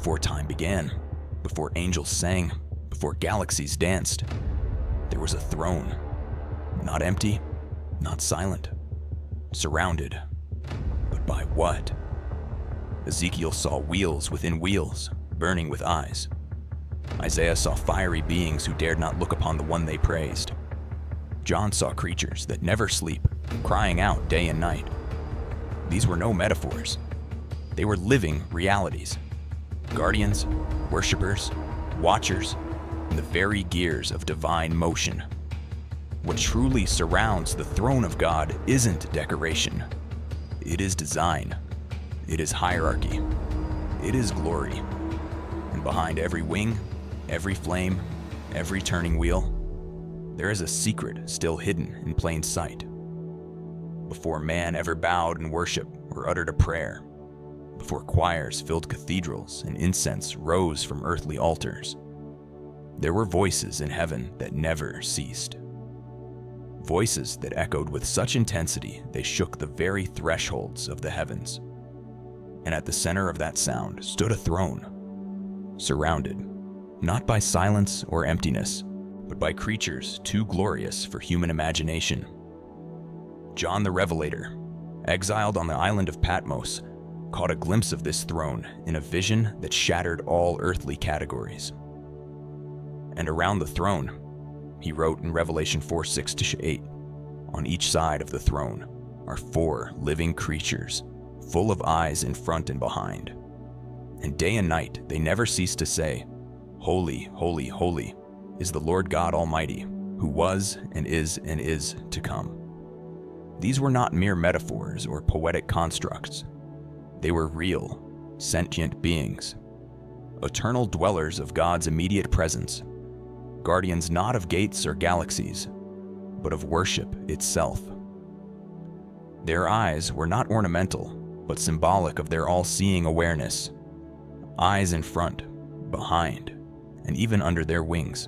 before time began, before angels sang, before galaxies danced, there was a throne. Not empty, not silent, surrounded. But by what? Ezekiel saw wheels within wheels, burning with eyes. Isaiah saw fiery beings who dared not look upon the one they praised. John saw creatures that never sleep, crying out day and night. These were no metaphors. They were living realities. Guardians, worshippers, watchers, in the very gears of divine motion. What truly surrounds the throne of God isn't decoration. It is design. It is hierarchy. It is glory. And behind every wing, every flame, every turning wheel, there is a secret still hidden in plain sight. Before man ever bowed in worship or uttered a prayer, before choirs filled cathedrals and incense rose from earthly altars, there were voices in heaven that never ceased. Voices that echoed with such intensity they shook the very thresholds of the heavens. And at the center of that sound stood a throne, surrounded, not by silence or emptiness, but by creatures too glorious for human imagination. John the Revelator, exiled on the island of Patmos, caught a glimpse of this throne in a vision that shattered all earthly categories. And around the throne, he wrote in Revelation 4:6-8, on each side of the throne are 4 living creatures, full of eyes in front and behind. And day and night they never cease to say, "Holy, holy, holy is the Lord God Almighty, who was and is to come." These were not mere metaphors or poetic constructs. They were real, sentient beings, eternal dwellers of God's immediate presence, guardians not of gates or galaxies, but of worship itself. Their eyes were not ornamental, but symbolic of their all-seeing awareness. Eyes in front, behind, and even under their wings.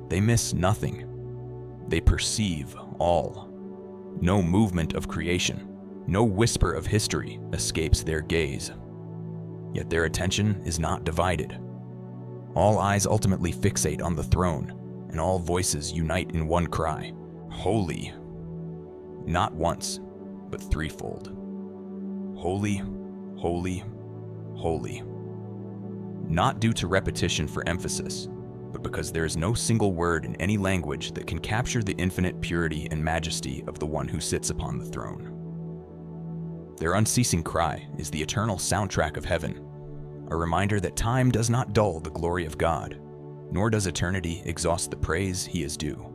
They miss nothing. They perceive all. No movement of creation, no whisper of history escapes their gaze. Yet their attention is not divided. All eyes ultimately fixate on the throne, and all voices unite in one cry, "Holy!" Not once, but threefold. Holy, holy, holy. Not due to repetition for emphasis, but because there is no single word in any language that can capture the infinite purity and majesty of the one who sits upon the throne. Their unceasing cry is the eternal soundtrack of heaven, a reminder that time does not dull the glory of God, nor does eternity exhaust the praise he is due.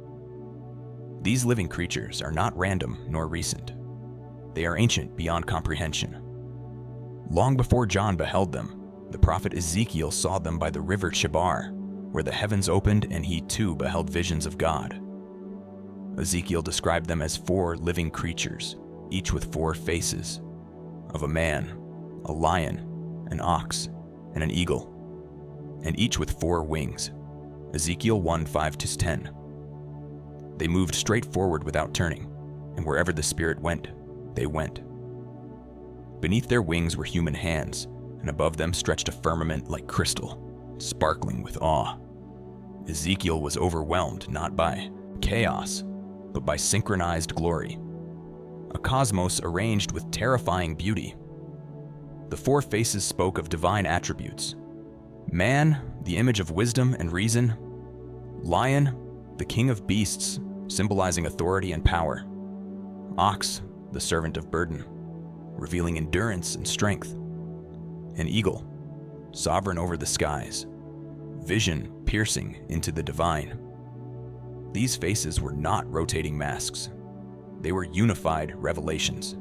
These living creatures are not random nor recent. They are ancient beyond comprehension. Long before John beheld them, the prophet Ezekiel saw them by the river Chebar, where the heavens opened and he too beheld visions of God. Ezekiel described them as 4 living creatures, each with 4 faces, of a man, a lion, an ox, and an eagle, and each with 4 wings. Ezekiel 1:5-10. They moved straight forward without turning, and wherever the Spirit went, they went. Beneath their wings were human hands, and above them stretched a firmament like crystal, sparkling with awe. Ezekiel was overwhelmed not by chaos, but by synchronized glory, a cosmos arranged with terrifying beauty. The 4 faces spoke of divine attributes. Man, the image of wisdom and reason. Lion, the king of beasts, symbolizing authority and power. Ox, the servant of burden, revealing endurance and strength. An eagle, sovereign over the skies, vision piercing into the divine. These faces were not rotating masks. They were unified revelations.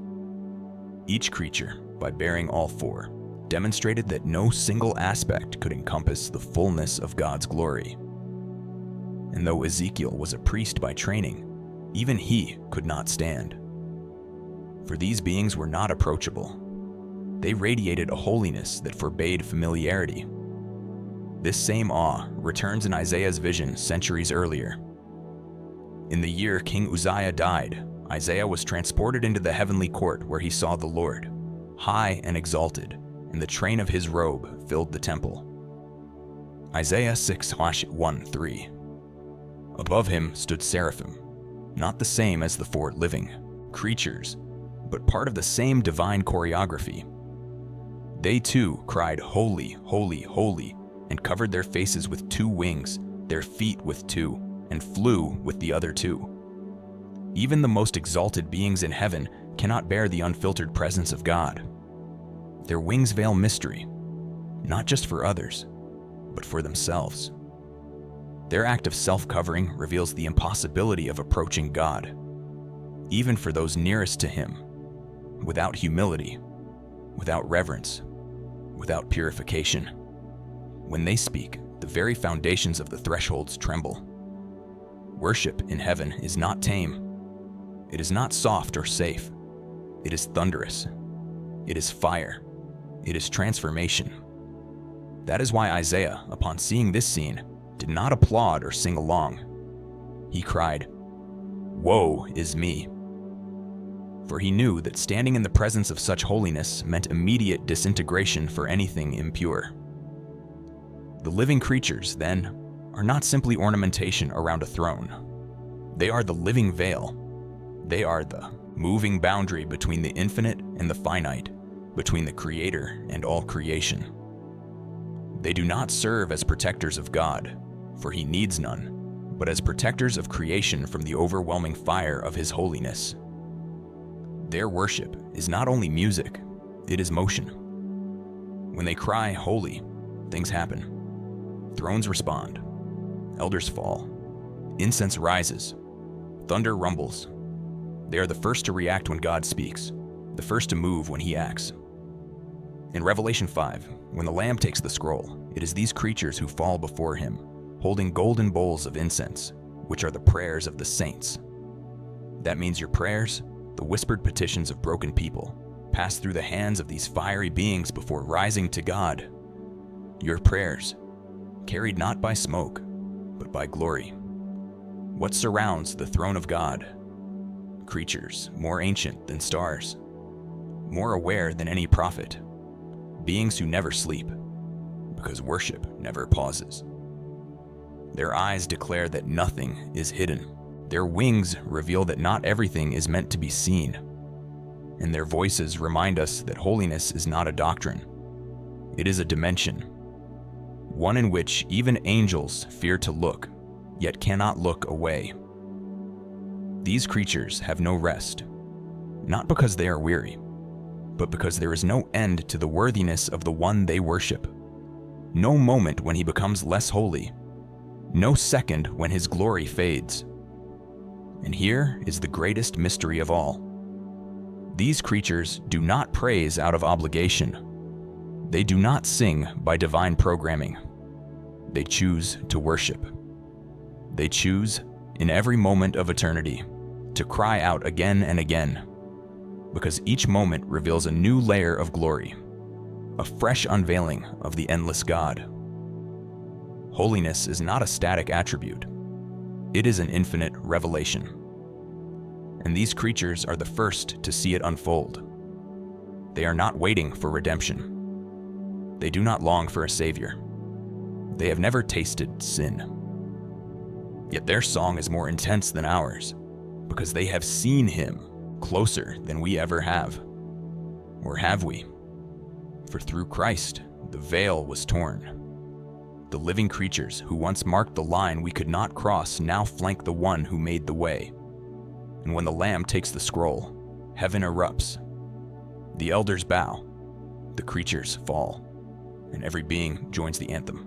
Each creature, by bearing all 4, demonstrated that no single aspect could encompass the fullness of God's glory. And though Ezekiel was a priest by training, even he could not stand. For these beings were not approachable. They radiated a holiness that forbade familiarity. This same awe returns in Isaiah's vision centuries earlier. In the year King Uzziah died, Isaiah was transported into the heavenly court where he saw the Lord, high and exalted, and the train of his robe filled the temple. Isaiah 6:1-3. Above him stood seraphim, not the same as the four living creatures, but part of the same divine choreography. They too cried, "Holy, holy, holy," and covered their faces with 2 wings, their feet with 2, and flew with the other 2. Even the most exalted beings in heaven cannot bear the unfiltered presence of God. Their wings veil mystery, not just for others, but for themselves. Their act of self-covering reveals the impossibility of approaching God, even for those nearest to Him, without humility, without reverence, without purification. When they speak, the very foundations of the thresholds tremble. Worship in heaven is not tame. It is not soft or safe. It is thunderous. It is fire. It is transformation. That is why Isaiah, upon seeing this scene, did not applaud or sing along. He cried, "Woe is me!" For he knew that standing in the presence of such holiness meant immediate disintegration for anything impure. The living creatures, then, are not simply ornamentation around a throne. They are the living veil. They are the moving boundary between the infinite and the finite, between the Creator and all creation. They do not serve as protectors of God, for He needs none, but as protectors of creation from the overwhelming fire of His holiness. Their worship is not only music, it is motion. When they cry, "Holy," things happen. Thrones respond. Elders fall. Incense rises. Thunder rumbles. They are the first to react when God speaks, the first to move when He acts. In Revelation 5, when the Lamb takes the scroll, it is these creatures who fall before Him, holding golden bowls of incense, which are the prayers of the saints. That means your prayers, the whispered petitions of broken people, pass through the hands of these fiery beings before rising to God. Your prayers, carried not by smoke, but by glory. What surrounds the throne of God? Creatures more ancient than stars, more aware than any prophet, beings who never sleep, because worship never pauses. Their eyes declare that nothing is hidden. Their wings reveal that not everything is meant to be seen. And their voices remind us that holiness is not a doctrine. It is a dimension, one in which even angels fear to look, yet cannot look away. These creatures have no rest, not because they are weary, but because there is no end to the worthiness of the one they worship. No moment when He becomes less holy, no second when His glory fades. And here is the greatest mystery of all. These creatures do not praise out of obligation. They do not sing by divine programming. They choose to worship. They choose, in every moment of eternity, to cry out again and again, because each moment reveals a new layer of glory, a fresh unveiling of the endless God. Holiness is not a static attribute. It is an infinite revelation. And these creatures are the first to see it unfold. They are not waiting for redemption. They do not long for a savior. They have never tasted sin. Yet their song is more intense than ours, because they have seen Him closer than we ever have. Or have we? For through Christ, the veil was torn. The living creatures who once marked the line we could not cross now flank the one who made the way. And when the Lamb takes the scroll, heaven erupts. The elders bow, the creatures fall, and every being joins the anthem.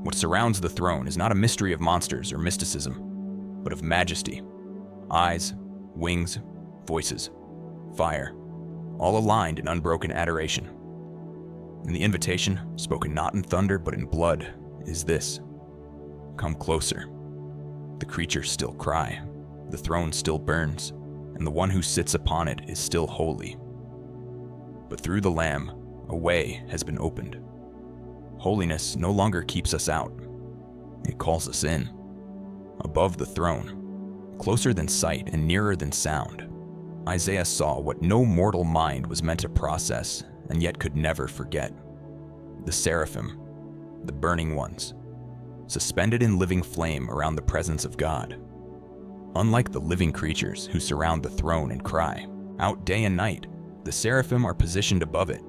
What surrounds the throne is not a mystery of monsters or mysticism, but of majesty. Eyes, wings, voices, fire, all aligned in unbroken adoration. And the invitation, spoken not in thunder but in blood, is this: come closer. The creatures still cry, the throne still burns, and the one who sits upon it is still holy. But through the Lamb, a way has been opened. Holiness no longer keeps us out. It calls us in. Above the throne, closer than sight and nearer than sound, Isaiah saw what no mortal mind was meant to process and yet could never forget. The seraphim, the burning ones, suspended in living flame around the presence of God. Unlike the living creatures who surround the throne and cry out day and night, the seraphim are positioned above it,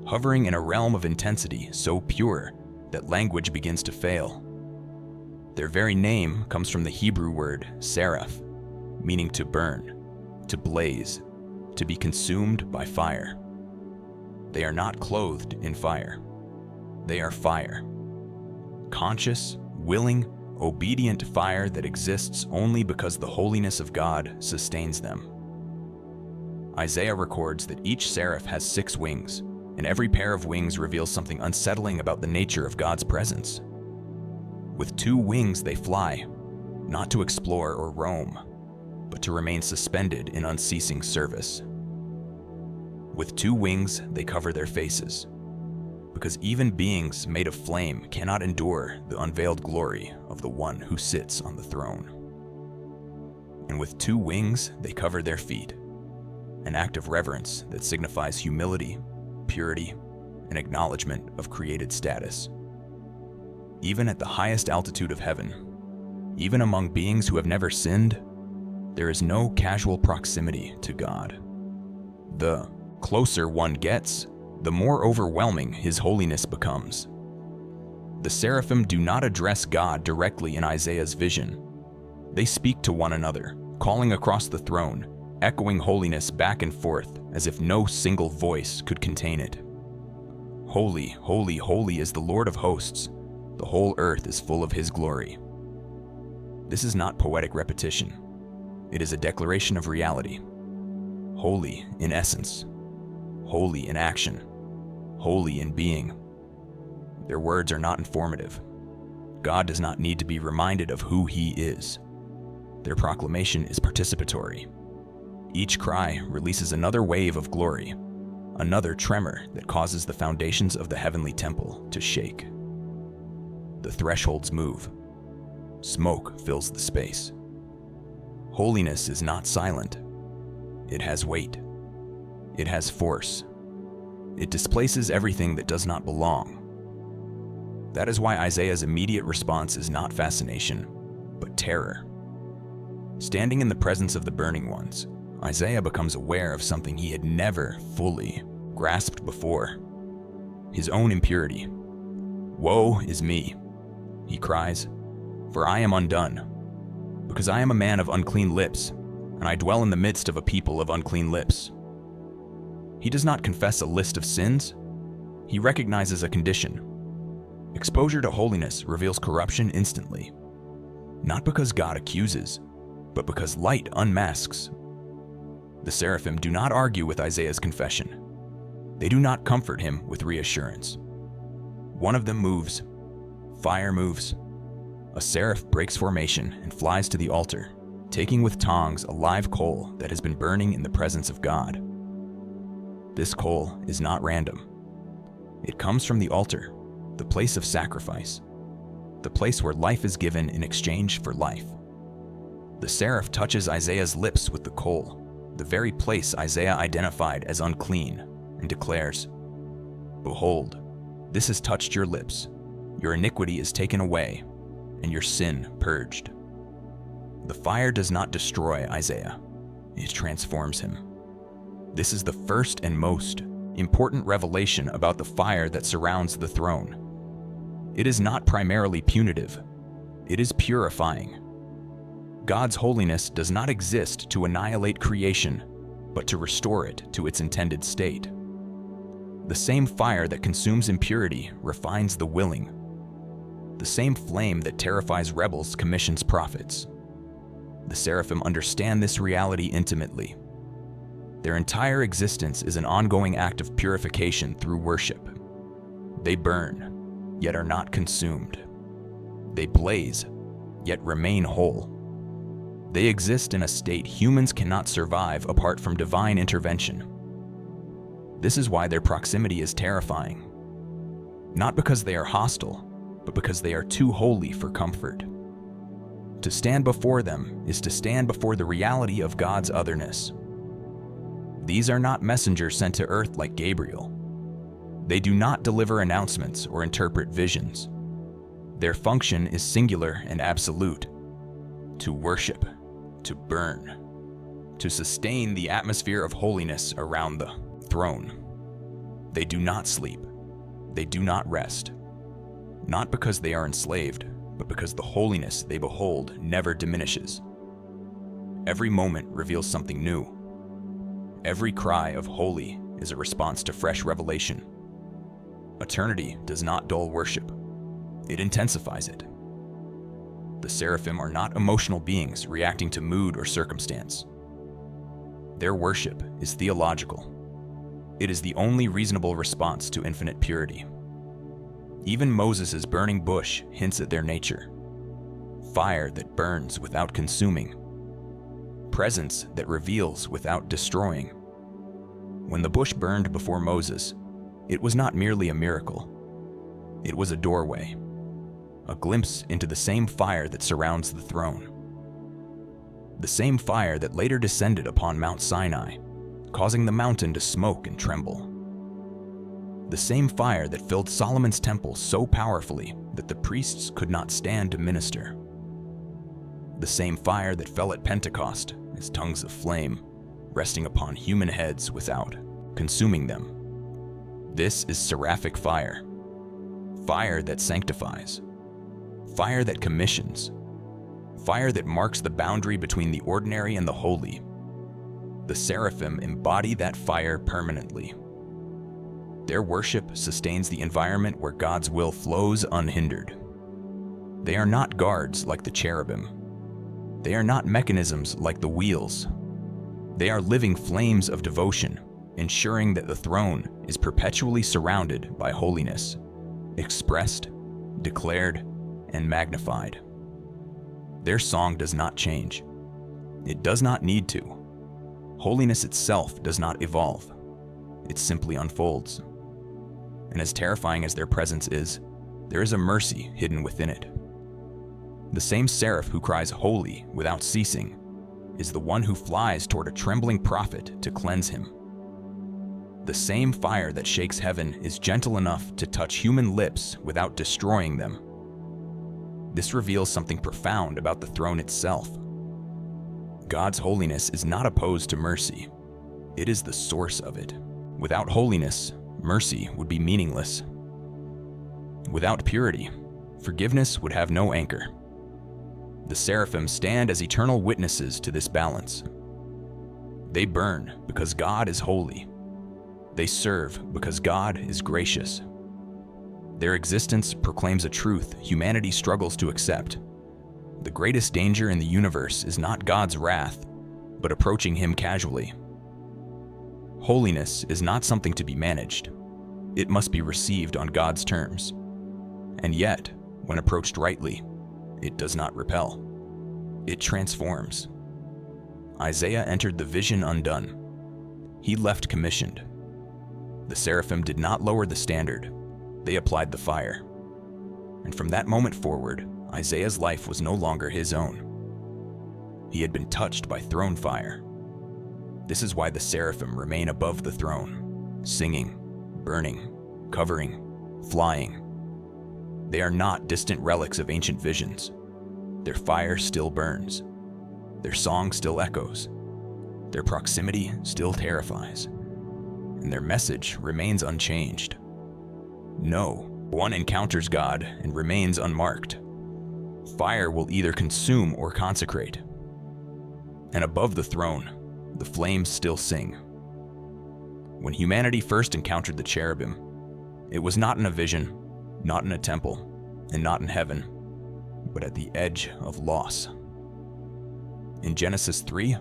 hovering in a realm of intensity so pure that language begins to fail. Their very name comes from the Hebrew word seraph, meaning to burn, to blaze, to be consumed by fire. They are not clothed in fire. They are fire. Conscious, willing, obedient fire that exists only because the holiness of God sustains them. Isaiah records that each seraph has 6 wings, and every pair of wings reveals something unsettling about the nature of God's presence. With 2 wings they fly, not to explore or roam, but to remain suspended in unceasing service. With 2 wings they cover their faces, because even beings made of flame cannot endure the unveiled glory of the one who sits on the throne. And with 2 wings they cover their feet, an act of reverence that signifies humility, purity, and acknowledgement of created status. Even at the highest altitude of heaven, even among beings who have never sinned, there is no casual proximity to God. The closer one gets, the more overwhelming his holiness becomes. The seraphim do not address God directly in Isaiah's vision. They speak to one another, calling across the throne, echoing holiness back and forth as if no single voice could contain it. Holy, holy, holy is the Lord of hosts. The whole earth is full of his glory. This is not poetic repetition. It is a declaration of reality. Holy in essence, holy in action, holy in being. Their words are not informative. God does not need to be reminded of who he is. Their proclamation is participatory. Each cry releases another wave of glory, another tremor that causes the foundations of the heavenly temple to shake. The thresholds move. Smoke fills the space. Holiness is not silent. It has weight. It has force. It displaces everything that does not belong. That is why Isaiah's immediate response is not fascination, but terror. Standing in the presence of the burning ones, Isaiah becomes aware of something he had never fully grasped before: his own impurity. "Woe is me," he cries, "for I am undone, because I am a man of unclean lips, and I dwell in the midst of a people of unclean lips." He does not confess a list of sins. He recognizes a condition. Exposure to holiness reveals corruption instantly, not because God accuses, but because light unmasks. The seraphim do not argue with Isaiah's confession. They do not comfort him with reassurance. One of them moves. Fire moves. A seraph breaks formation and flies to the altar, taking with tongs a live coal that has been burning in the presence of God. This coal is not random. It comes from the altar, the place of sacrifice, the place where life is given in exchange for life. The seraph touches Isaiah's lips with the coal, the very place Isaiah identified as unclean, and declares, "Behold, this has touched your lips. Your iniquity is taken away, and your sin purged." The fire does not destroy Isaiah. It transforms him. This is the first and most important revelation about the fire that surrounds the throne. It is not primarily punitive. It is purifying. God's holiness does not exist to annihilate creation, but to restore it to its intended state. The same fire that consumes impurity refines the willing. The same flame that terrifies rebels commissions prophets. The seraphim understand this reality intimately. Their entire existence is an ongoing act of purification through worship. They burn, yet are not consumed. They blaze, yet remain whole. They exist in a state humans cannot survive apart from divine intervention. This is why their proximity is terrifying. Not because they are hostile, but because they are too holy for comfort. To stand before them is to stand before the reality of God's otherness. These are not messengers sent to earth like Gabriel. They do not deliver announcements or interpret visions. Their function is singular and absolute: to worship, to burn, to sustain the atmosphere of holiness around the throne. They do not sleep. They do not rest. Not because they are enslaved, but because the holiness they behold never diminishes. Every moment reveals something new. Every cry of holy is a response to fresh revelation. Eternity does not dull worship. It intensifies it. The seraphim are not emotional beings reacting to mood or circumstance. Their worship is theological. It is the only reasonable response to infinite purity. Even Moses' burning bush hints at their nature: fire that burns without consuming, presence that reveals without destroying. When the bush burned before Moses, it was not merely a miracle. It was a doorway, a glimpse into the same fire that surrounds the throne. The same fire that later descended upon Mount Sinai, causing the mountain to smoke and tremble. The same fire that filled Solomon's temple so powerfully that the priests could not stand to minister. The same fire that fell at Pentecost as tongues of flame, resting upon human heads without consuming them. This is seraphic fire. Fire that sanctifies. Fire that commissions. Fire that marks the boundary between the ordinary and the holy. The seraphim embody that fire permanently. Their worship sustains the environment where God's will flows unhindered. They are not guards like the cherubim. They are not mechanisms like the wheels. They are living flames of devotion, ensuring that the throne is perpetually surrounded by holiness, expressed, declared, and magnified. Their song does not change. It does not need to. Holiness itself does not evolve. It simply unfolds. And as terrifying as their presence is, there is a mercy hidden within it. The same seraph who cries holy without ceasing is the one who flies toward a trembling prophet to cleanse him. The same fire that shakes heaven is gentle enough to touch human lips without destroying them. This reveals something profound about the throne itself. God's holiness is not opposed to mercy. It is the source of it. Without holiness, mercy would be meaningless. Without purity, forgiveness would have no anchor. The seraphim stand as eternal witnesses to this balance. They burn because God is holy. They serve because God is gracious. Their existence proclaims a truth humanity struggles to accept. The greatest danger in the universe is not God's wrath, but approaching Him casually. Holiness is not something to be managed. It must be received on God's terms. And yet, when approached rightly, it does not repel. It transforms. Isaiah entered the vision undone. He left commissioned. The seraphim did not lower the standard. They applied the fire. And from that moment forward, Isaiah's life was no longer his own. He had been touched by throne fire. This is why the seraphim remain above the throne, singing, burning, covering, flying. They are not distant relics of ancient visions. Their fire still burns. Their song still echoes. Their proximity still terrifies. And their message remains unchanged. No one encounters God and remains unmarked. Fire will either consume or consecrate. And above the throne, the flames still sing. When humanity first encountered the cherubim, it was not in a vision, not in a temple, and not in heaven, but at the edge of loss. In Genesis 3,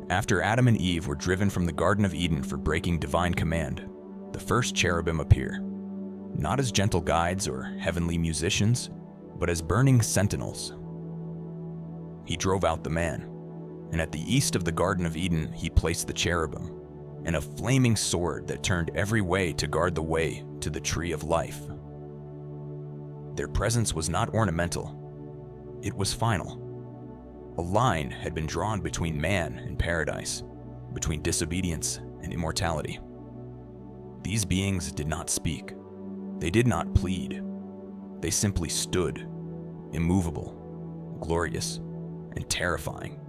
after Adam and Eve were driven from the Garden of Eden for breaking divine command, the first cherubim appear, not as gentle guides or heavenly musicians, but as burning sentinels. He drove out the man, and at the east of the Garden of Eden he placed the cherubim, and a flaming sword that turned every way to guard the way to the tree of life. Their presence was not ornamental. It was final. A line had been drawn between man and paradise, between disobedience and immortality. These beings did not speak. They did not plead. They simply stood, immovable, glorious, and terrifying,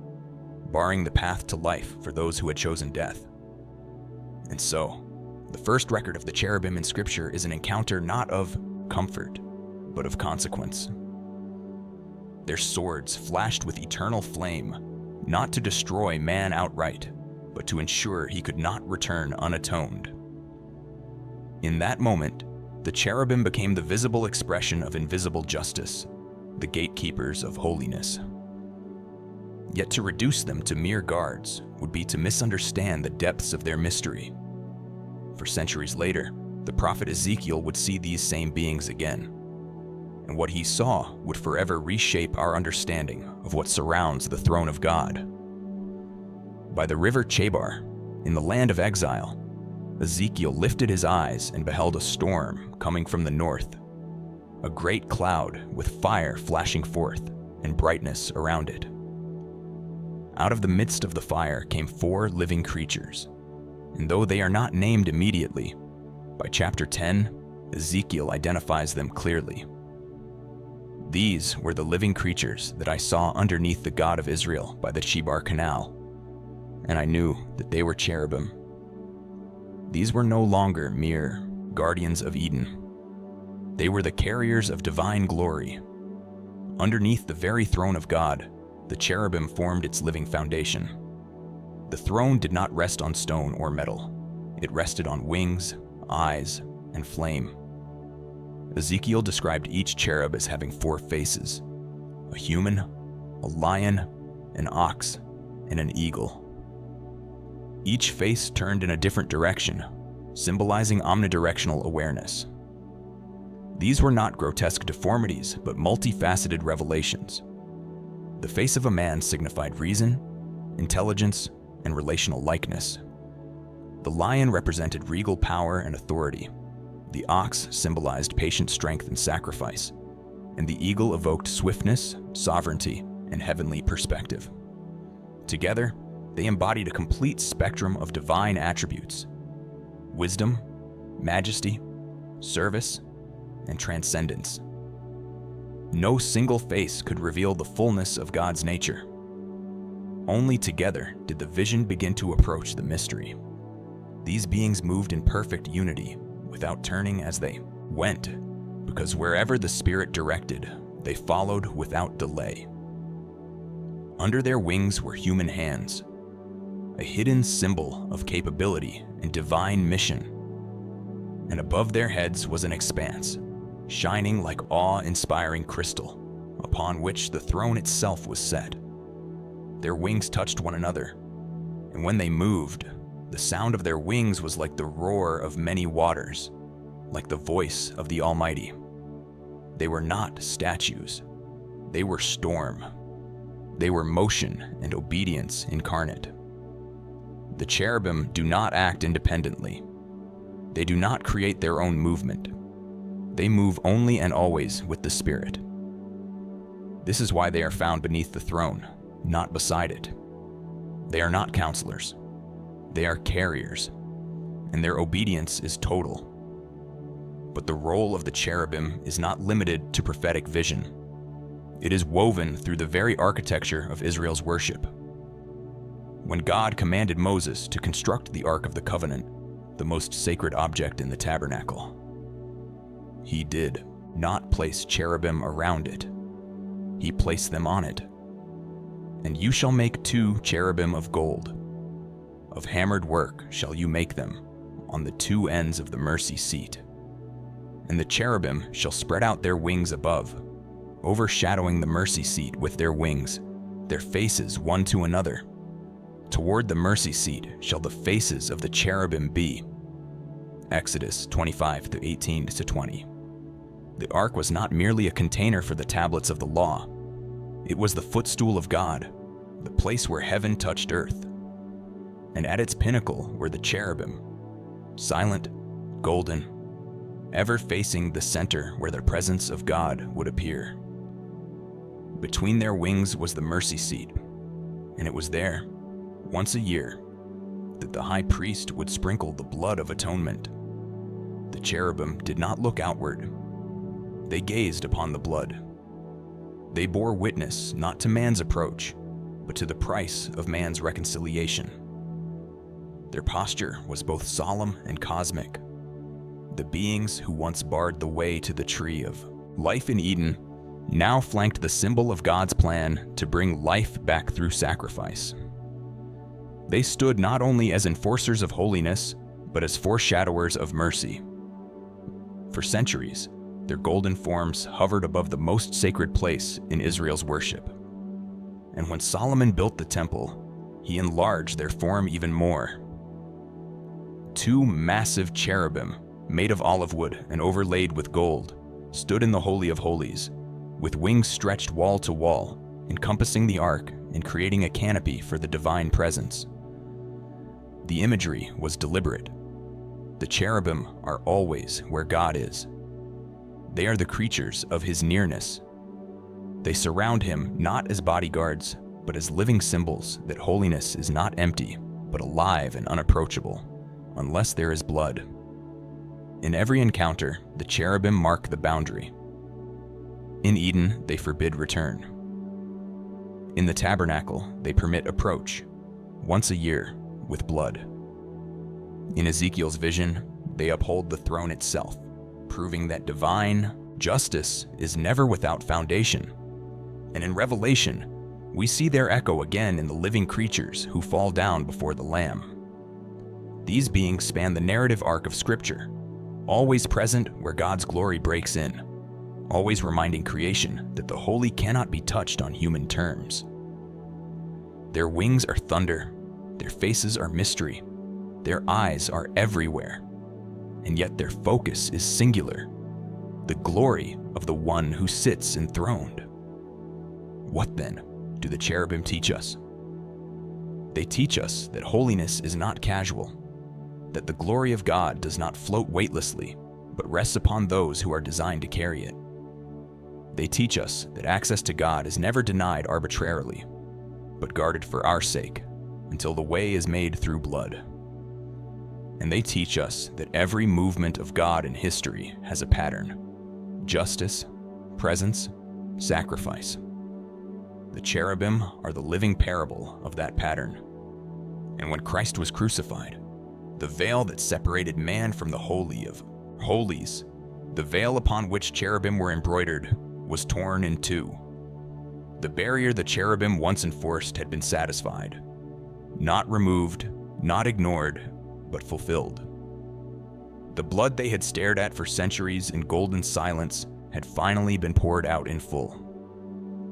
barring the path to life for those who had chosen death. And so, the first record of the cherubim in Scripture is an encounter not of comfort, but of consequence. Their swords flashed with eternal flame, not to destroy man outright, but to ensure he could not return unatoned. In that moment, the cherubim became the visible expression of invisible justice, the gatekeepers of holiness. Yet to reduce them to mere guards would be to misunderstand the depths of their mystery. For centuries later, the prophet Ezekiel would see these same beings again, and what he saw would forever reshape our understanding of what surrounds the throne of God. By the river Chebar, in the land of exile, Ezekiel lifted his eyes and beheld a storm coming from the north, a great cloud with fire flashing forth and brightness around it. Out of the midst of the fire came 4 living creatures, and though they are not named immediately, by chapter 10, Ezekiel identifies them clearly. These were the living creatures that I saw underneath the God of Israel by the Chebar Canal, and I knew that they were cherubim. These were no longer mere guardians of Eden. They were the carriers of divine glory. Underneath the very throne of God, the cherubim formed its living foundation. The throne did not rest on stone or metal. It rested on wings, eyes, and flame. Ezekiel described each cherub as having 4 faces: a human, a lion, an ox, and an eagle. Each face turned in a different direction, symbolizing omnidirectional awareness. These were not grotesque deformities, but multifaceted revelations. The face of a man signified reason, intelligence, and relational likeness. The lion represented regal power and authority. The ox symbolized patient strength and sacrifice, and the eagle evoked swiftness, sovereignty, and heavenly perspective. Together, they embodied a complete spectrum of divine attributes: wisdom, majesty, service, and transcendence. No single face could reveal the fullness of God's nature. Only together did the vision begin to approach the mystery. These beings moved in perfect unity, without turning as they went, because wherever the Spirit directed, they followed without delay. Under their wings were human hands, a hidden symbol of capability and divine mission. And above their heads was an expanse, shining like awe-inspiring crystal, upon which the throne itself was set. Their wings touched one another, and when they moved, the sound of their wings was like the roar of many waters, like the voice of the Almighty. They were not statues. They were storm. They were motion and obedience incarnate. The cherubim do not act independently. They do not create their own movement. They move only and always with the Spirit. This is why they are found beneath the throne, not beside it. They are not counselors. They are carriers, and their obedience is total. But the role of the cherubim is not limited to prophetic vision. It is woven through the very architecture of Israel's worship. When God commanded Moses to construct the Ark of the Covenant, the most sacred object in the tabernacle, he did not place cherubim around it. He placed them on it. And you shall make 2 cherubim of gold. Of hammered work shall you make them on the 2 ends of the mercy seat. And the cherubim shall spread out their wings above, overshadowing the mercy seat with their wings, their faces one to another. Toward the mercy seat shall the faces of the cherubim be. Exodus 25:18-20. The ark was not merely a container for the tablets of the law. It was the footstool of God, the place where heaven touched earth. And at its pinnacle were the cherubim, silent, golden, ever facing the center where the presence of God would appear. Between their wings was the mercy seat, and it was there, once a year, that the high priest would sprinkle the blood of atonement, The cherubim did not look outward. They gazed upon the blood. They bore witness not to man's approach, but to the price of man's reconciliation. Their posture was both solemn and cosmic. The beings who once barred the way to the tree of life in Eden now flanked the symbol of God's plan to bring life back through sacrifice. They stood not only as enforcers of holiness, but as foreshadowers of mercy. For centuries, their golden forms hovered above the most sacred place in Israel's worship. And when Solomon built the temple, he enlarged their form even more. Two massive cherubim, made of olive wood and overlaid with gold, stood in the Holy of Holies, with wings stretched wall to wall, encompassing the ark and creating a canopy for the divine presence. The imagery was deliberate. The cherubim are always where God is. They are the creatures of his nearness. They surround him not as bodyguards, but as living symbols that holiness is not empty, but alive and unapproachable, unless there is blood. In every encounter, the cherubim mark the boundary. In Eden, they forbid return. In the tabernacle, they permit approach, once a year, with blood. In Ezekiel's vision, they uphold the throne itself, proving that divine justice is never without foundation. And in Revelation, we see their echo again in the living creatures who fall down before the Lamb. These beings span the narrative arc of Scripture, always present where God's glory breaks in, always reminding creation that the holy cannot be touched on human terms. Their wings are thunder, their faces are mystery, their eyes are everywhere, and yet their focus is singular, the glory of the one who sits enthroned. What then do the cherubim teach us? They teach us that holiness is not casual, that the glory of God does not float weightlessly, but rests upon those who are designed to carry it. They teach us that access to God is never denied arbitrarily, but guarded for our sake, until the way is made through blood. And they teach us that every movement of God in history has a pattern: justice, presence, sacrifice. The cherubim are the living parable of that pattern. And when Christ was crucified, the veil that separated man from the Holy of Holies, the veil upon which cherubim were embroidered, was torn in two. The barrier the cherubim once enforced had been satisfied, not removed, not ignored, but fulfilled. The blood they had stared at for centuries in golden silence had finally been poured out in full.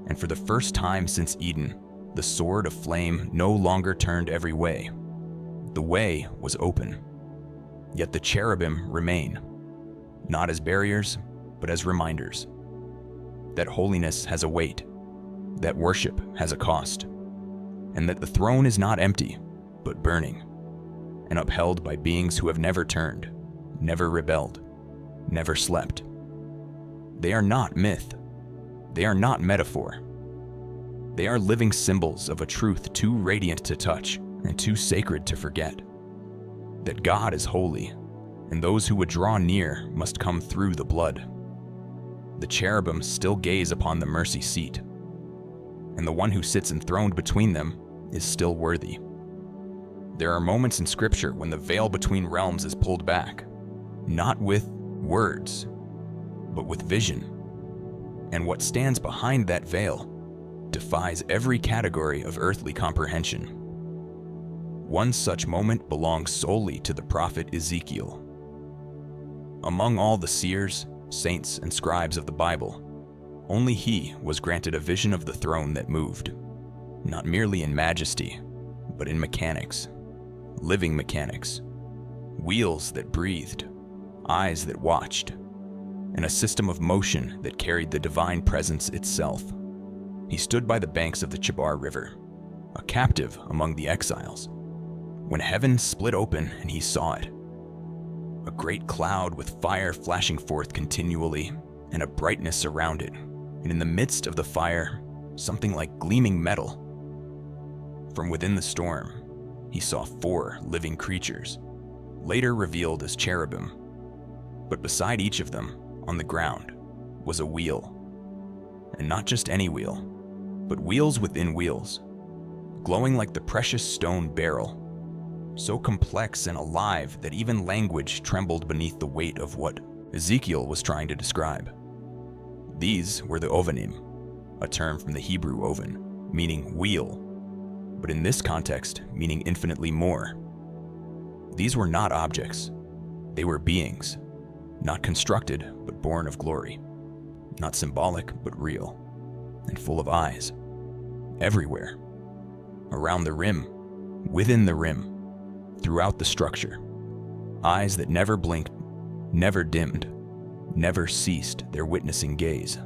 And for the first time since Eden, the sword of flame no longer turned every way. The way was open. Yet the cherubim remain, not as barriers, but as reminders that holiness has a weight, that worship has a cost, and that the throne is not empty, but burning, and upheld by beings who have never turned, never rebelled, never slept. They are not myth. They are not metaphor. They are living symbols of a truth too radiant to touch and too sacred to forget. That God is holy, and those who would draw near must come through the blood. The cherubim still gaze upon the mercy seat, and the one who sits enthroned between them is still worthy. There are moments in Scripture when the veil between realms is pulled back, not with words, but with vision. And what stands behind that veil defies every category of earthly comprehension. One such moment belongs solely to the prophet Ezekiel. Among all the seers, saints, and scribes of the Bible, only he was granted a vision of the throne that moved, not merely in majesty, but in mechanics, living mechanics, wheels that breathed, eyes that watched, and a system of motion that carried the divine presence itself. He stood by the banks of the Chebar River, a captive among the exiles, when heaven split open and he saw it. A great cloud with fire flashing forth continually, and a brightness around it, and in the midst of the fire, something like gleaming metal. From within the storm, he saw 4 living creatures, later revealed as cherubim. But beside each of them, on the ground, was a wheel. And not just any wheel, but wheels within wheels, glowing like the precious stone beryl, so complex and alive that even language trembled beneath the weight of what Ezekiel was trying to describe. These were the ovanim, a term from the Hebrew oven, meaning wheel, but in this context, meaning infinitely more. These were not objects. They were beings, not constructed, but born of glory, not symbolic, but real, and full of eyes, everywhere, around the rim, within the rim, throughout the structure, eyes that never blinked, never dimmed, never ceased their witnessing gaze.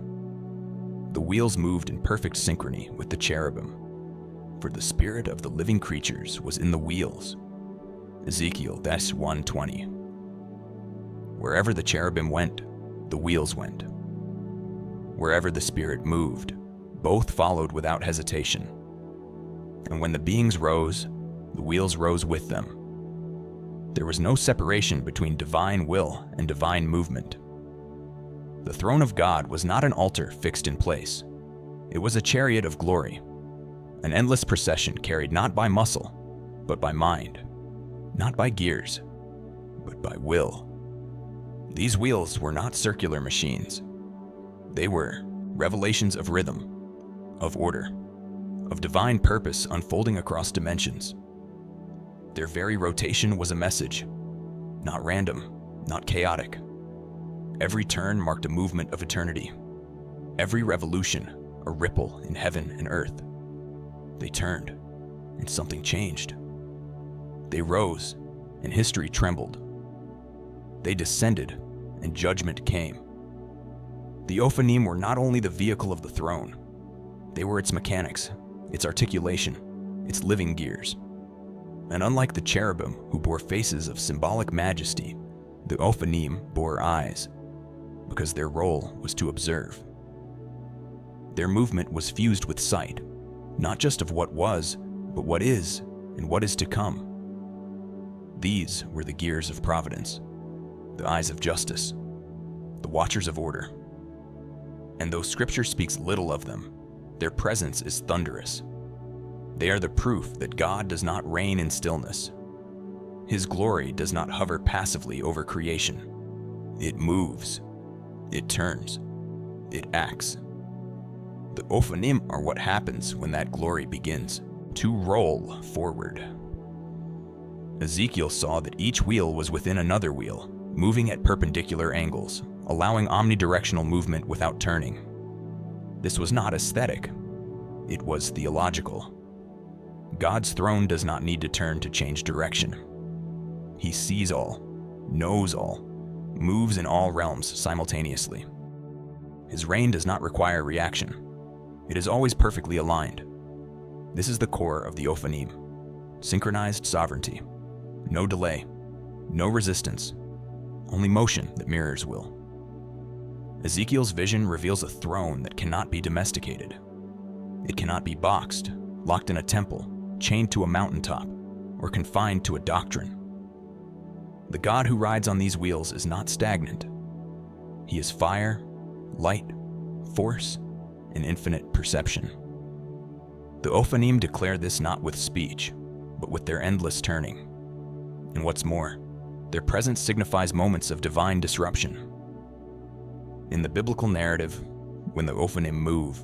The wheels moved in perfect synchrony with the cherubim, for the spirit of the living creatures was in the wheels. Ezekiel 1:20. Wherever the cherubim went, the wheels went. Wherever the spirit moved, both followed without hesitation. And when the beings rose, the wheels rose with them. There was no separation between divine will and divine movement. The throne of God was not an altar fixed in place. It was a chariot of glory, an endless procession carried not by muscle, but by mind, not by gears, but by will. These wheels were not circular machines. They were revelations of rhythm, of order, of divine purpose unfolding across dimensions. Their very rotation was a message, not random, not chaotic. Every turn marked a movement of eternity. Every revolution, a ripple in heaven and earth. They turned, and something changed. They rose, and history trembled. They descended, and judgment came. The Ophanim were not only the vehicle of the throne, they were its mechanics, its articulation, its living gears. And unlike the cherubim, who bore faces of symbolic majesty, the Ophanim bore eyes, because their role was to observe. Their movement was fused with sight, not just of what was, but what is, and what is to come. These were the gears of providence, the eyes of justice, the watchers of order. And though Scripture speaks little of them, their presence is thunderous. They are the proof that God does not reign in stillness. His glory does not hover passively over creation. It moves, it turns, it acts. The Ophanim are what happens when that glory begins to roll forward. Ezekiel saw that each wheel was within another wheel, moving at perpendicular angles, allowing omnidirectional movement without turning. This was not aesthetic, it was theological. God's throne does not need to turn to change direction. He sees all, knows all, moves in all realms simultaneously. His reign does not require reaction. It is always perfectly aligned. This is the core of the Ophanim, synchronized sovereignty. No delay, no resistance, only motion that mirrors will. Ezekiel's vision reveals a throne that cannot be domesticated. It cannot be boxed, locked in a temple, chained to a mountaintop, or confined to a doctrine. The God who rides on these wheels is not stagnant. He is fire, light, force, and infinite perception. The Ophanim declare this not with speech, but with their endless turning. And what's more, their presence signifies moments of divine disruption. In the biblical narrative, when the Ophanim move,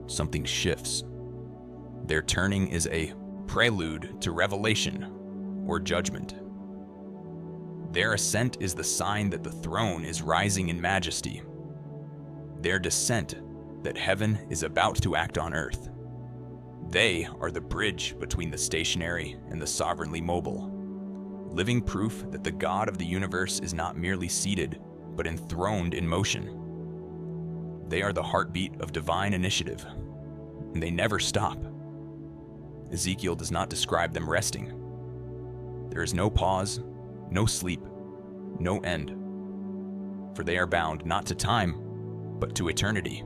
something shifts. Their turning is a prelude to revelation or judgment. Their ascent is the sign that the throne is rising in majesty. Their descent, that heaven is about to act on earth. They are the bridge between the stationary and the sovereignly mobile, living proof that the God of the universe is not merely seated, but enthroned in motion. They are the heartbeat of divine initiative, and they never stop. Ezekiel does not describe them resting. There is no pause, no sleep, no end, for they are bound not to time, but to eternity.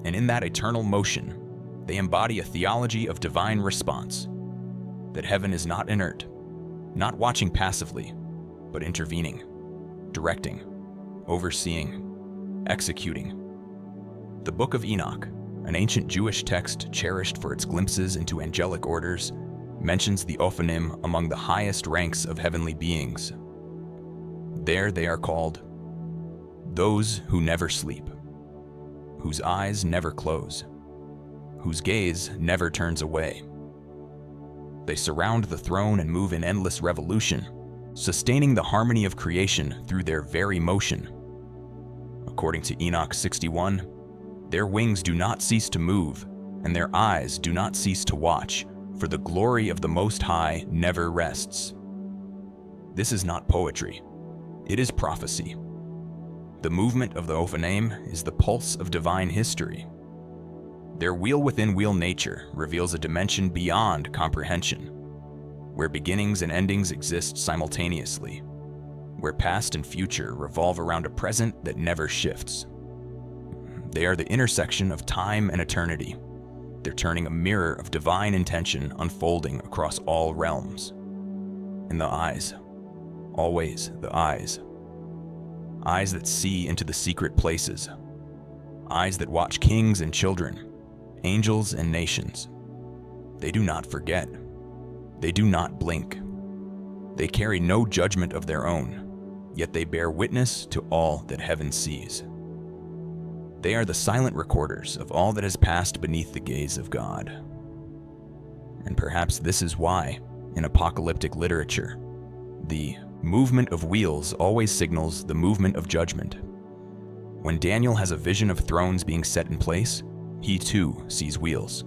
And in that eternal motion, they embody a theology of divine response, that heaven is not inert, not watching passively, but intervening, directing, overseeing, executing. The Book of Enoch, an ancient Jewish text cherished for its glimpses into angelic orders, mentions the Ophanim among the highest ranks of heavenly beings. There they are called those who never sleep, whose eyes never close, whose gaze never turns away. They surround the throne and move in endless revolution, sustaining the harmony of creation through their very motion. According to Enoch 61, their wings do not cease to move, and their eyes do not cease to watch, for the glory of the Most High never rests. This is not poetry. It is prophecy. The movement of the Ophanim is the pulse of divine history. Their wheel-within-wheel nature reveals a dimension beyond comprehension, where beginnings and endings exist simultaneously, where past and future revolve around a present that never shifts. They are the intersection of time and eternity. They're turning a mirror of divine intention unfolding across all realms. And the eyes, always the eyes. Eyes that see into the secret places. Eyes that watch kings and children, angels and nations. They do not forget. They do not blink. They carry no judgment of their own, yet they bear witness to all that heaven sees. They are the silent recorders of all that has passed beneath the gaze of God. And perhaps this is why, in apocalyptic literature, the movement of wheels always signals the movement of judgment. When Daniel has a vision of thrones being set in place, he too sees wheels,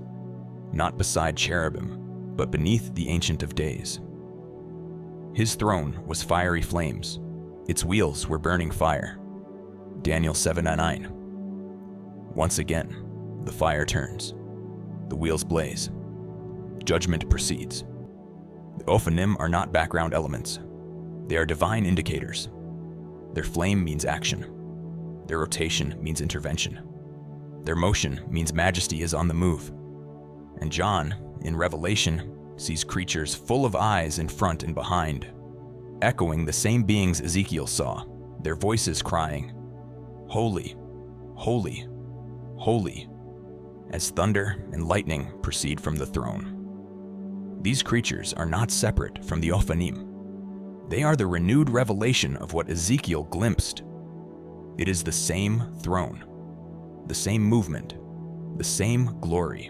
not beside cherubim, but beneath the Ancient of Days. His throne was fiery flames. Its wheels were burning fire. Daniel 7:9. Once again, the fire turns. The wheels blaze. Judgment proceeds. The Ophanim are not background elements. They are divine indicators. Their flame means action. Their rotation means intervention. Their motion means majesty is on the move. And John, in Revelation, sees creatures full of eyes in front and behind, echoing the same beings Ezekiel saw, their voices crying, "Holy, holy, holy," as thunder and lightning proceed from the throne. These creatures are not separate from the Ophanim. They are the renewed revelation of what Ezekiel glimpsed. It is the same throne, the same movement, the same glory,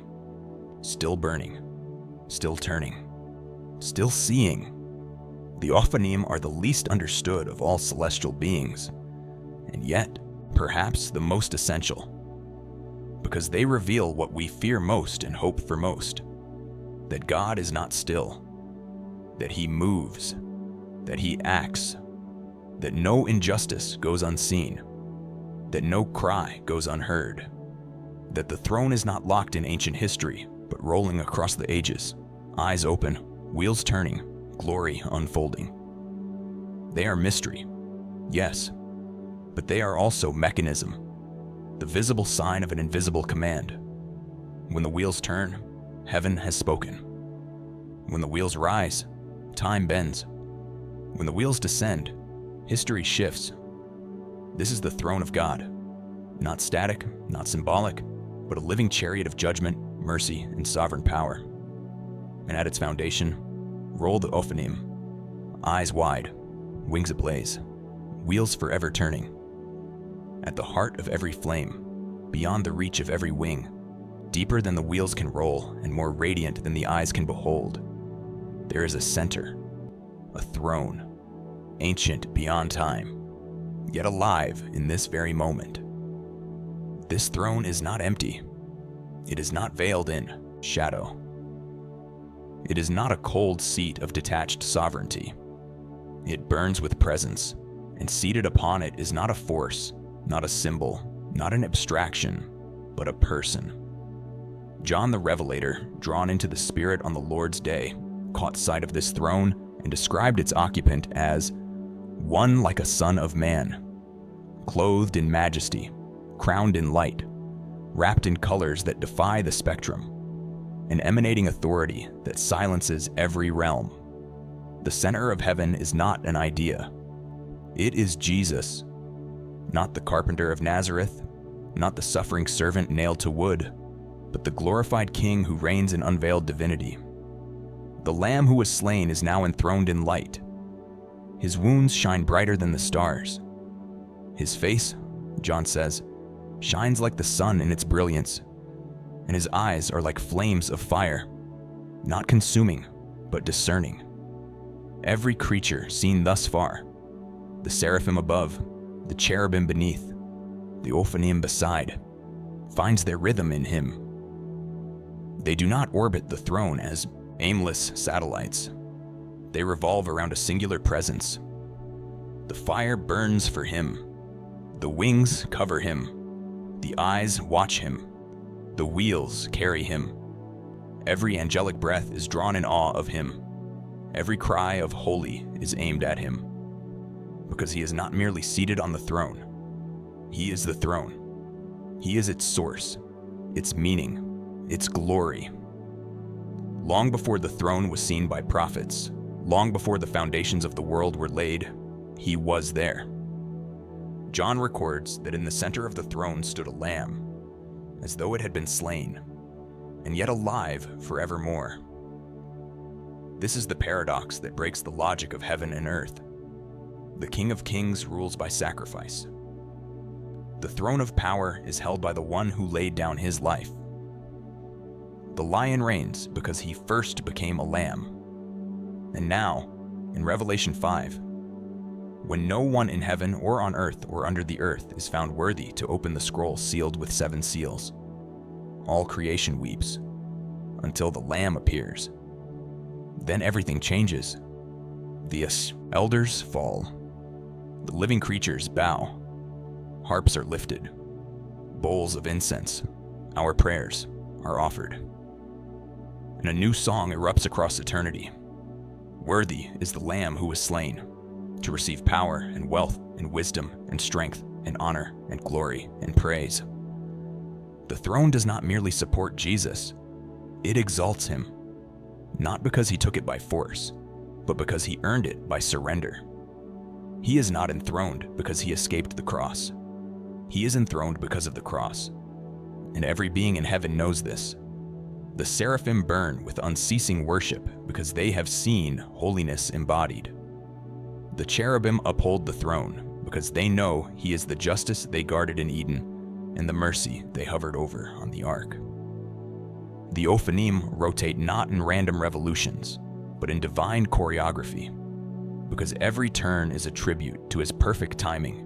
still burning, still turning, still seeing. The Ophanim are the least understood of all celestial beings, and yet, perhaps the most essential, because they reveal what we fear most and hope for most, that God is not still, that He moves, that He acts, that no injustice goes unseen, that no cry goes unheard, that the throne is not locked in ancient history, but rolling across the ages, eyes open, wheels turning, glory unfolding. They are mystery, yes, but they are also mechanism, the visible sign of an invisible command. When the wheels turn, heaven has spoken. When the wheels rise, time bends. When the wheels descend, history shifts. This is the throne of God, not static, not symbolic, but a living chariot of judgment, mercy, and sovereign power. And at its foundation, roll the Ophanim, eyes wide, wings ablaze, wheels forever turning. At the heart of every flame, beyond the reach of every wing, deeper than the wheels can roll and more radiant than the eyes can behold, there is a center, a throne, ancient beyond time, yet alive in this very moment. This throne is not empty. It is not veiled in shadow. It is not a cold seat of detached sovereignty. It burns with presence, and seated upon it is not a force, not a symbol, not an abstraction, but a person. John the Revelator, drawn into the Spirit on the Lord's day, caught sight of this throne and described its occupant as one like a son of man, clothed in majesty, crowned in light, wrapped in colors that defy the spectrum, an emanating authority that silences every realm. The center of heaven is not an idea. It is Jesus. Not the carpenter of Nazareth, not the suffering servant nailed to wood, but the glorified King who reigns in unveiled divinity. The Lamb who was slain is now enthroned in light. His wounds shine brighter than the stars. His face, John says, shines like the sun in its brilliance, and his eyes are like flames of fire, not consuming, but discerning. Every creature seen thus far, the seraphim above, the cherubim beneath, the ophanim beside, finds their rhythm in him. They do not orbit the throne as aimless satellites. They revolve around a singular presence. The fire burns for him. The wings cover him. The eyes watch him. The wheels carry him. Every angelic breath is drawn in awe of him. Every cry of holy is aimed at him. Because he is not merely seated on the throne. He is the throne. He is its source, its meaning, its glory. Long before the throne was seen by prophets, long before the foundations of the world were laid, he was there. John records that in the center of the throne stood a lamb, as though it had been slain, and yet alive forevermore. This is the paradox that breaks the logic of heaven and earth. The King of Kings rules by sacrifice. The throne of power is held by the one who laid down his life. The lion reigns because he first became a lamb. And now, in Revelation 5, when no one in heaven or on earth or under the earth is found worthy to open the scroll sealed with 7 seals, all creation weeps until the Lamb appears. Then everything changes. The elders fall. The living creatures bow. Harps are lifted. Bowls of incense, our prayers, are offered. And a new song erupts across eternity. Worthy is the Lamb who was slain, to receive power and wealth and wisdom and strength and honor and glory and praise. The throne does not merely support Jesus, it exalts him, not because he took it by force, but because he earned it by surrender. He is not enthroned because he escaped the cross. He is enthroned because of the cross, and every being in heaven knows this. The seraphim burn with unceasing worship because they have seen holiness embodied. The cherubim uphold the throne because they know he is the justice they guarded in Eden and the mercy they hovered over on the ark. The ophanim rotate not in random revolutions, but in divine choreography, because every turn is a tribute to his perfect timing,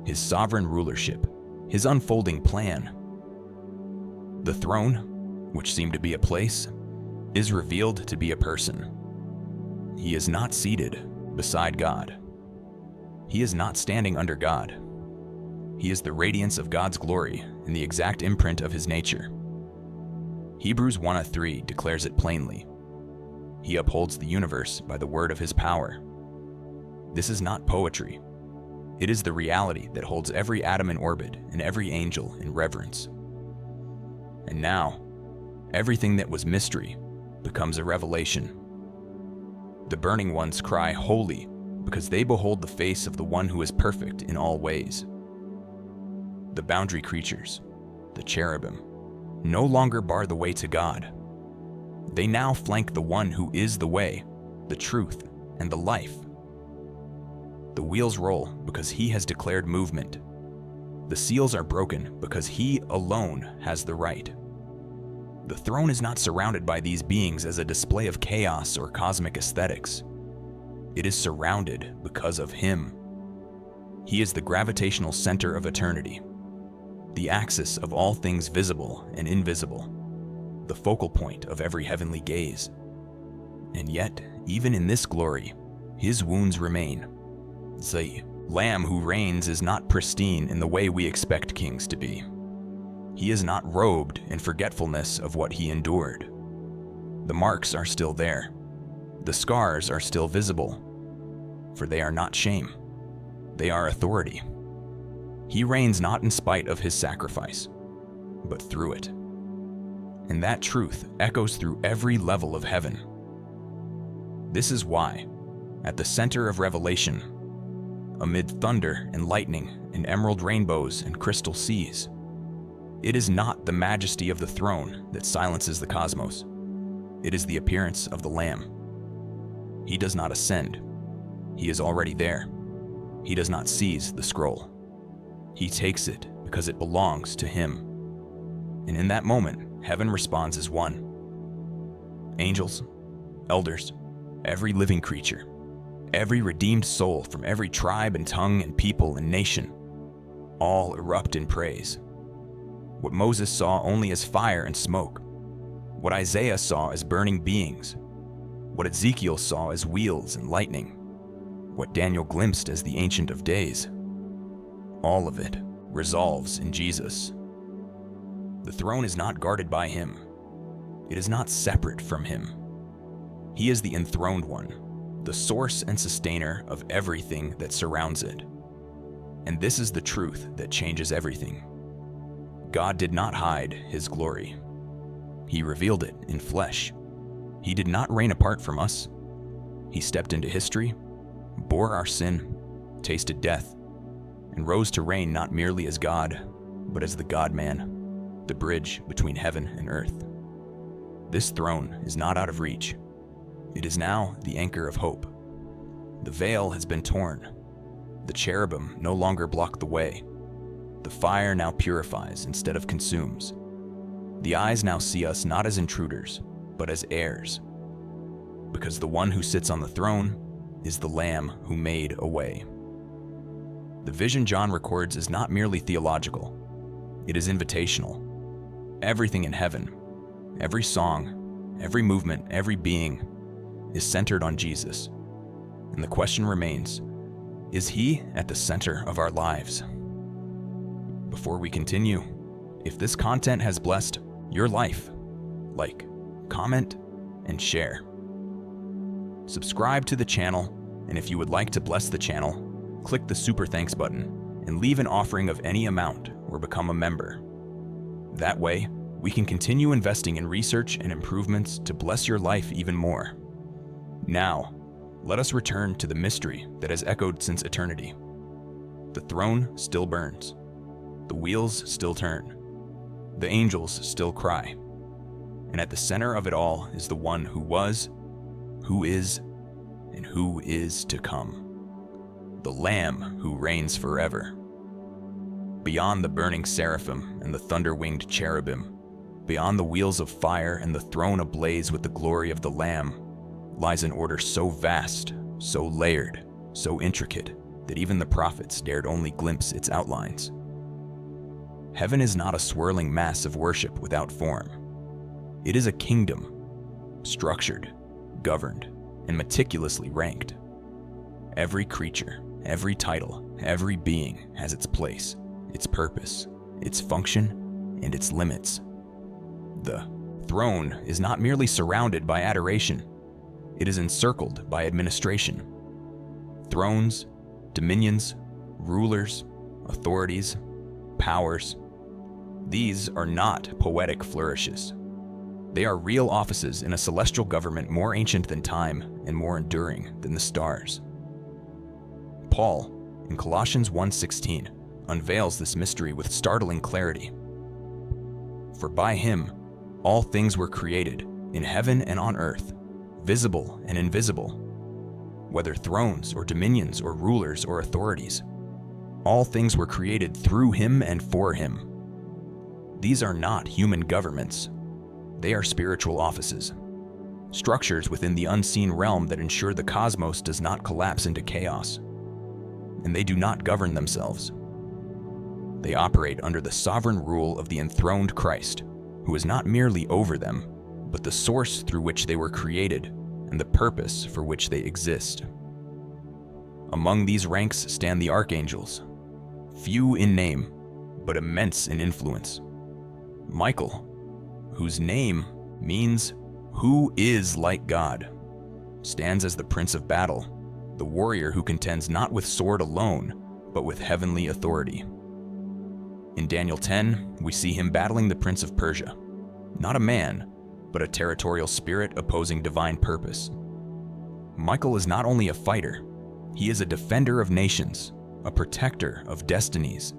his sovereign rulership, his unfolding plan. The throne, which seemed to be a place, is revealed to be a person. He is not seated beside God. He is not standing under God. He is the radiance of God's glory and the exact imprint of his nature. Hebrews 1:3 declares it plainly. He upholds the universe by the word of his power. This is not poetry. It is the reality that holds every atom in orbit and every angel in reverence. And now, everything that was mystery becomes a revelation. The burning ones cry, "Holy," because they behold the face of the one who is perfect in all ways. The boundary creatures, the cherubim, no longer bar the way to God. They now flank the one who is the way, the truth, and the life. The wheels roll because he has declared movement. The seals are broken because he alone has the right. The throne is not surrounded by these beings as a display of chaos or cosmic aesthetics. It is surrounded because of him. He is the gravitational center of eternity, the axis of all things visible and invisible, the focal point of every heavenly gaze. And yet, even in this glory, his wounds remain. The Lamb who reigns is not pristine in the way we expect kings to be. He is not robed in forgetfulness of what he endured. The marks are still there. The scars are still visible. For they are not shame. They are authority. He reigns not in spite of his sacrifice, but through it. And that truth echoes through every level of heaven. This is why, at the center of Revelation, amid thunder and lightning and emerald rainbows and crystal seas. It is not the majesty of the throne that silences the cosmos. It is the appearance of the Lamb. He does not ascend. He is already there. He does not seize the scroll. He takes it because it belongs to him. And in that moment, heaven responds as one. Angels, elders, every living creature, every redeemed soul from every tribe and tongue and people and nation, all erupt in praise. What Moses saw only as fire and smoke, what Isaiah saw as burning beings, what Ezekiel saw as wheels and lightning, what Daniel glimpsed as the Ancient of Days, all of it resolves in Jesus. The throne is not guarded by him. It is not separate from him. He is the enthroned one, the source and sustainer of everything that surrounds it. And this is the truth that changes everything. God did not hide his glory. He revealed it in flesh. He did not reign apart from us. He stepped into history, bore our sin, tasted death, and rose to reign not merely as God, but as the God-man, the bridge between heaven and earth. This throne is not out of reach. It is now the anchor of hope. The veil has been torn. The cherubim no longer block the way. The fire now purifies instead of consumes. The eyes now see us not as intruders, but as heirs. Because the one who sits on the throne is the Lamb who made a way. The vision John records is not merely theological. It is invitational. Everything in heaven, every song, every movement, every being is centered on Jesus. And the question remains, is he at the center of our lives? Before we continue, if this content has blessed your life, like, comment, and share. Subscribe to the channel, and if you would like to bless the channel, click the Super Thanks button and leave an offering of any amount or become a member. That way, we can continue investing in research and improvements to bless your life even more. Now, let us return to the mystery that has echoed since eternity. The throne still burns. The wheels still turn. The angels still cry. And at the center of it all is the one who was, who is, and who is to come. The Lamb who reigns forever. Beyond the burning seraphim and the thunder-winged cherubim, beyond the wheels of fire and the throne ablaze with the glory of the Lamb, lies an order so vast, so layered, so intricate, that even the prophets dared only glimpse its outlines. Heaven is not a swirling mass of worship without form. It is a kingdom, structured, governed, and meticulously ranked. Every creature, every title, every being has its place, its purpose, its function, and its limits. The throne is not merely surrounded by adoration, it is encircled by administration. Thrones, dominions, rulers, authorities, powers. These are not poetic flourishes. They are real offices in a celestial government more ancient than time and more enduring than the stars. Paul, in Colossians 1:16, unveils this mystery with startling clarity. For by him, all things were created, in heaven and on earth, visible and invisible, whether thrones or dominions or rulers or authorities. All things were created through him and for him. These are not human governments. They are spiritual offices, structures within the unseen realm that ensure the cosmos does not collapse into chaos. And they do not govern themselves. They operate under the sovereign rule of the enthroned Christ, who is not merely over them, but the source through which they were created and the purpose for which they exist. Among these ranks stand the archangels, few in name, but immense in influence. Michael, whose name means "who is like God," stands as the Prince of Battle, the warrior who contends not with sword alone, but with heavenly authority. In Daniel 10, we see him battling the Prince of Persia, not a man, but a territorial spirit opposing divine purpose. Michael is not only a fighter, He is a defender of nations, a protector of destinies.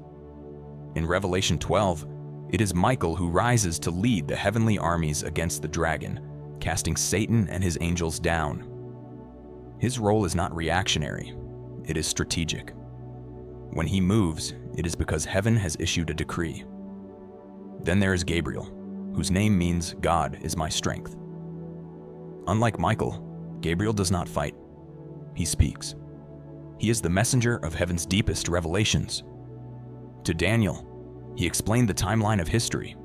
In Revelation 12, it is Michael who rises to lead the heavenly armies against the dragon, casting Satan and his angels down. His role is not reactionary, it is strategic. When he moves, it is because heaven has issued a decree. Then there is Gabriel, whose name means God is my strength. Unlike Michael, Gabriel does not fight. He speaks. He is the messenger of heaven's deepest revelations. To Daniel, he explained the timeline of history.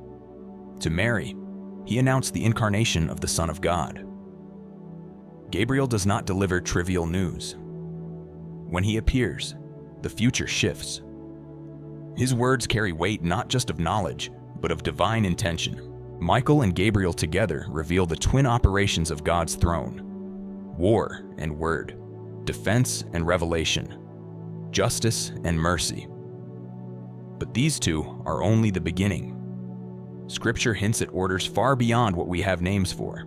To Mary, he announced the incarnation of the Son of God. Gabriel does not deliver trivial news. When he appears, the future shifts. His words carry weight not just of knowledge, but of divine intention. Michael and Gabriel together reveal the twin operations of God's throne: war and word, defense and revelation, justice and mercy. But these two are only the beginning. Scripture hints at orders far beyond what we have names for.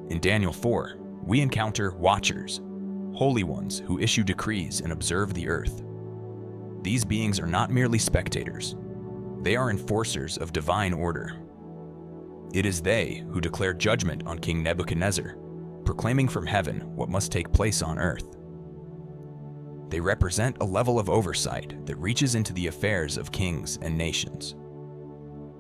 In Daniel 4, we encounter watchers, holy ones who issue decrees and observe the earth. These beings are not merely spectators. They are enforcers of divine order. It is they who declare judgment on King Nebuchadnezzar, proclaiming from heaven what must take place on earth. They represent a level of oversight that reaches into the affairs of kings and nations.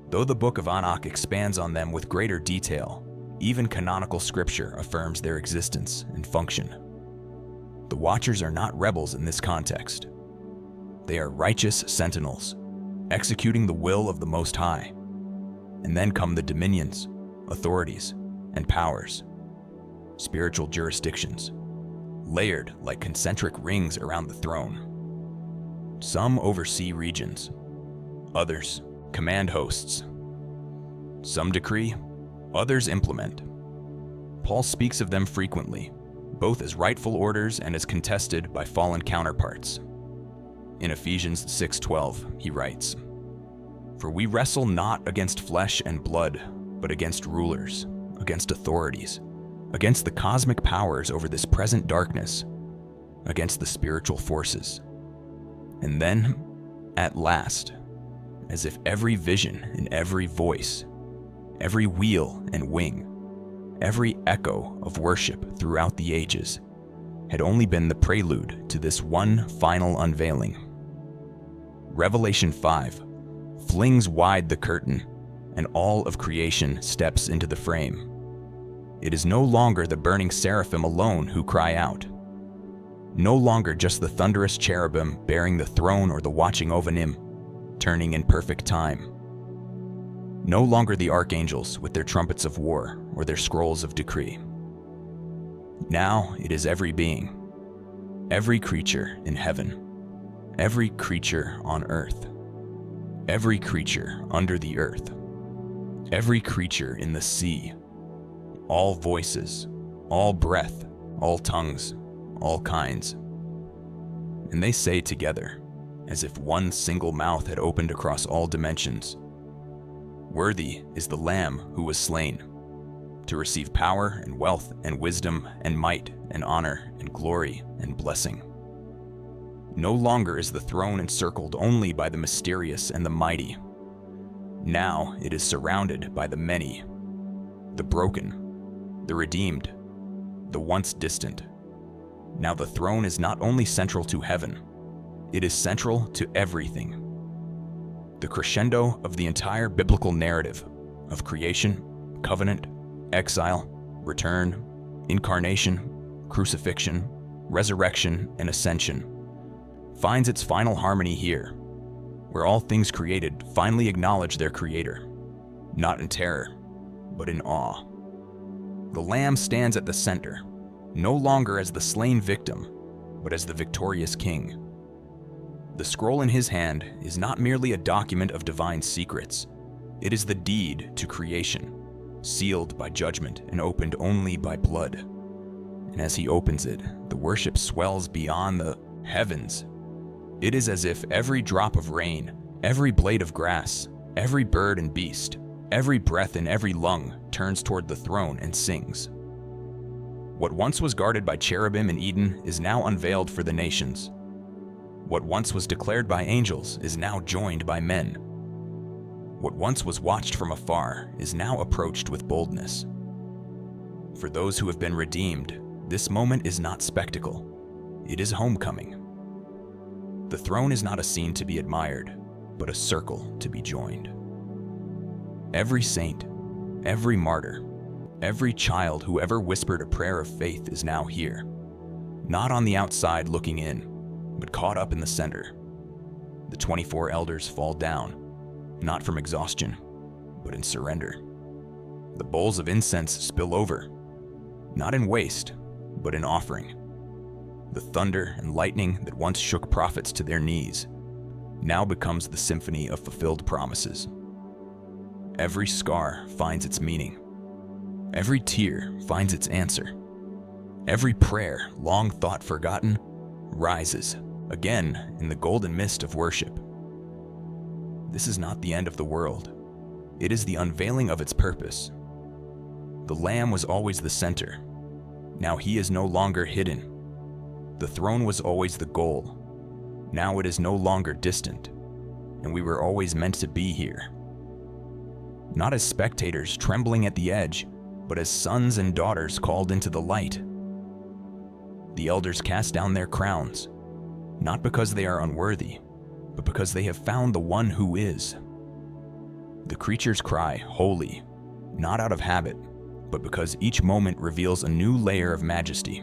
Though the book of Enoch expands on them with greater detail, even canonical scripture affirms their existence and function. The Watchers are not rebels in this context. They are righteous sentinels, executing the will of the Most High. And then come the dominions, authorities, and powers, spiritual jurisdictions, layered like concentric rings around the throne. Some oversee regions, others command hosts. Some decree, others implement. Paul speaks of them frequently, both as rightful orders and as contested by fallen counterparts. In Ephesians 6:12, he writes, "For we wrestle not against flesh and blood, but against rulers, against authorities, against the cosmic powers over this present darkness, against the spiritual forces." And then, at last, as if every vision and every voice, every wheel and wing, every echo of worship throughout the ages had only been the prelude to this one final unveiling. Revelation 5 flings wide the curtain, and all of creation steps into the frame. It is no longer the burning seraphim alone who cry out. No longer just the thunderous cherubim bearing the throne or the watching ovanim, turning in perfect time. No longer the archangels with their trumpets of war or their scrolls of decree. Now it is every being, every creature in heaven, every creature on earth, every creature under the earth, every creature in the sea, all voices, all breath, all tongues, all kinds. And they say together, as if one single mouth had opened across all dimensions, "Worthy is the Lamb who was slain, to receive power and wealth and wisdom and might and honor and glory and blessing." No longer is the throne encircled only by the mysterious and the mighty. Now it is surrounded by the many, the broken, the redeemed, the once distant. Now the throne is not only central to heaven, it is central to everything. The crescendo of the entire biblical narrative of creation, covenant, exile, return, incarnation, crucifixion, resurrection, and ascension finds its final harmony here, where all things created finally acknowledge their Creator, not in terror, but in awe. The Lamb stands at the center, no longer as the slain victim, but as the victorious King. The scroll in his hand is not merely a document of divine secrets, it is the deed to creation, sealed by judgment and opened only by blood. And as he opens it, the worship swells beyond the heavens. It is as if every drop of rain, every blade of grass, every bird and beast, every breath in every lung turns toward the throne and sings. What once was guarded by cherubim in Eden is now unveiled for the nations. What once was declared by angels is now joined by men. What once was watched from afar is now approached with boldness. For those who have been redeemed, this moment is not spectacle. It is homecoming. The throne is not a scene to be admired, but a circle to be joined. Every saint, every martyr, every child who ever whispered a prayer of faith is now here, not on the outside looking in, but caught up in the center. The 24 elders fall down, not from exhaustion, but in surrender. The bowls of incense spill over, not in waste, but in offering. The thunder and lightning that once shook prophets to their knees now becomes the symphony of fulfilled promises. Every scar finds its meaning. Every tear finds its answer. Every prayer, long thought forgotten, rises again in the golden mist of worship. This is not the end of the world. It is the unveiling of its purpose. The Lamb was always the center. Now he is no longer hidden. The throne was always the goal. Now it is no longer distant, and we were always meant to be here. Not as spectators trembling at the edge, but as sons and daughters called into the light. The elders cast down their crowns, not because they are unworthy, but because they have found the one who is. The creatures cry, "Holy," not out of habit, but because each moment reveals a new layer of majesty.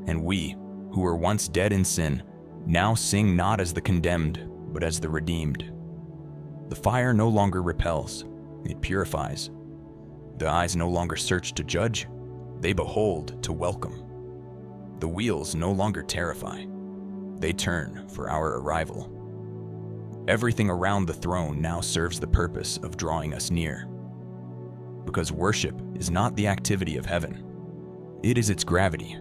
And we, who were once dead in sin, now sing not as the condemned, but as the redeemed. The fire no longer repels, it purifies. The eyes no longer search to judge, they behold to welcome. The wheels no longer terrify, they turn for our arrival. Everything around the throne now serves the purpose of drawing us near. Because worship is not the activity of heaven, it is its gravity.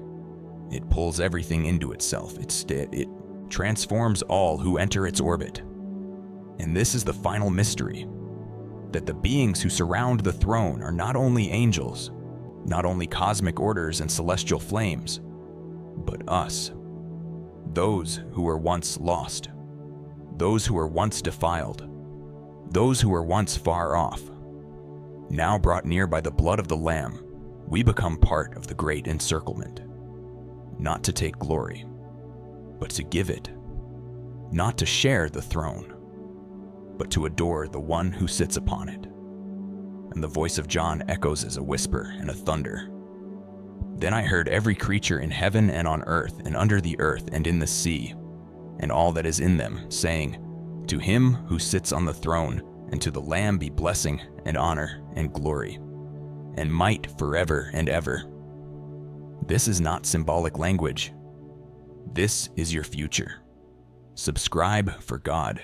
It pulls everything into itself. It transforms all who enter its orbit. And this is the final mystery, that the beings who surround the throne are not only angels, not only cosmic orders and celestial flames, but us. Those who were once lost, those who were once defiled, those who were once far off. Now brought near by the blood of the Lamb, we become part of the great encirclement. Not to take glory, but to give it. Not to share the throne, but to adore the one who sits upon it. And the voice of John echoes as a whisper and a thunder. Then I heard every creature in heaven and on earth and under the earth and in the sea, and all that is in them, saying, "To him who sits on the throne and to the Lamb be blessing and honor and glory, and might forever and ever." This is not symbolic language. This is your future. Subscribe for God.